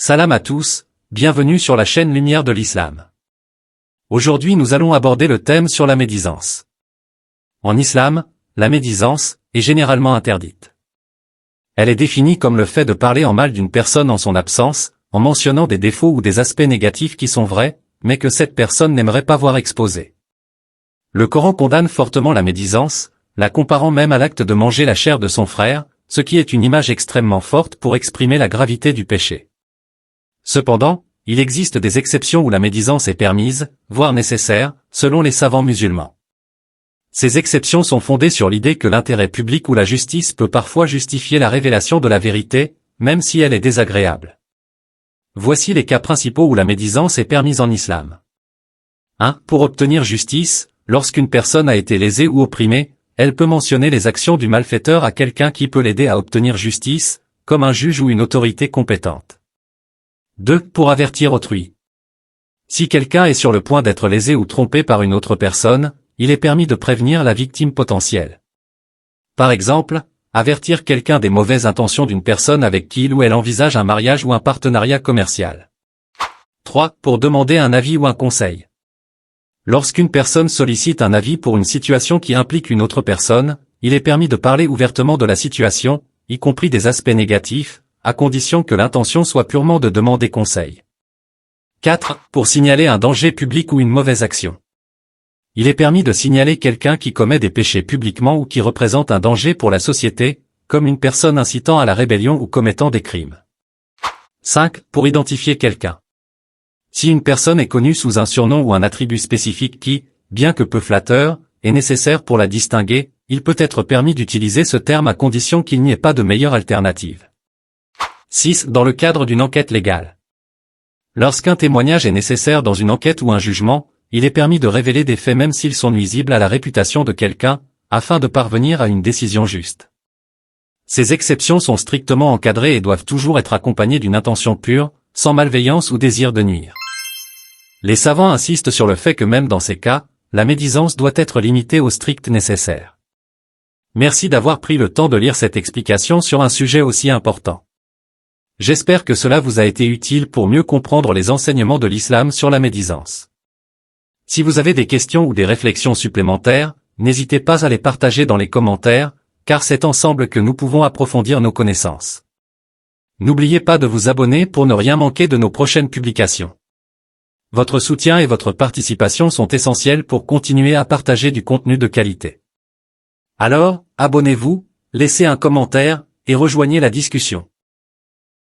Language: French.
Salam à tous, bienvenue sur la chaîne Lumière de l'Islam. Aujourd'hui nous allons aborder le thème sur la médisance. En islam, la médisance est généralement interdite. Elle est définie comme le fait de parler en mal d'une personne en son absence, en mentionnant des défauts ou des aspects négatifs qui sont vrais, mais que cette personne n'aimerait pas voir exposés. Le Coran condamne fortement la médisance, la comparant même à l'acte de manger la chair de son frère, ce qui est une image extrêmement forte pour exprimer la gravité du péché. Cependant, il existe des exceptions où la médisance est permise, voire nécessaire, selon les savants musulmans. Ces exceptions sont fondées sur l'idée que l'intérêt public ou la justice peut parfois justifier la révélation de la vérité, même si elle est désagréable. Voici les cas principaux où la médisance est permise en islam. 1. Pour obtenir justice, lorsqu'une personne a été lésée ou opprimée, elle peut mentionner les actions du malfaiteur à quelqu'un qui peut l'aider à obtenir justice, comme un juge ou une autorité compétente. 2. Pour avertir autrui. Si quelqu'un est sur le point d'être lésé ou trompé par une autre personne, il est permis de prévenir la victime potentielle. Par exemple, avertir quelqu'un des mauvaises intentions d'une personne avec qui il ou elle envisage un mariage ou un partenariat commercial. 3. Pour demander un avis ou un conseil. Lorsqu'une personne sollicite un avis pour une situation qui implique une autre personne, il est permis de parler ouvertement de la situation, y compris des aspects négatifs, à condition que l'intention soit purement de demander conseil. 4. Pour signaler un danger public ou une mauvaise action. Il est permis de signaler quelqu'un qui commet des péchés publiquement ou qui représente un danger pour la société, comme une personne incitant à la rébellion ou commettant des crimes. 5. Pour identifier quelqu'un. Si une personne est connue sous un surnom ou un attribut spécifique qui, bien que peu flatteur, est nécessaire pour la distinguer, il peut être permis d'utiliser ce terme à condition qu'il n'y ait pas de meilleure alternative. 6. Dans le cadre d'une enquête légale. Lorsqu'un témoignage est nécessaire dans une enquête ou un jugement, il est permis de révéler des faits même s'ils sont nuisibles à la réputation de quelqu'un, afin de parvenir à une décision juste. Ces exceptions sont strictement encadrées et doivent toujours être accompagnées d'une intention pure, sans malveillance ou désir de nuire. Les savants insistent sur le fait que même dans ces cas, la médisance doit être limitée au strict nécessaire. Merci d'avoir pris le temps de lire cette explication sur un sujet aussi important. J'espère que cela vous a été utile pour mieux comprendre les enseignements de l'islam sur la médisance. Si vous avez des questions ou des réflexions supplémentaires, n'hésitez pas à les partager dans les commentaires, car c'est ensemble que nous pouvons approfondir nos connaissances. N'oubliez pas de vous abonner pour ne rien manquer de nos prochaines publications. Votre soutien et votre participation sont essentiels pour continuer à partager du contenu de qualité. Alors, abonnez-vous, laissez un commentaire, et rejoignez la discussion.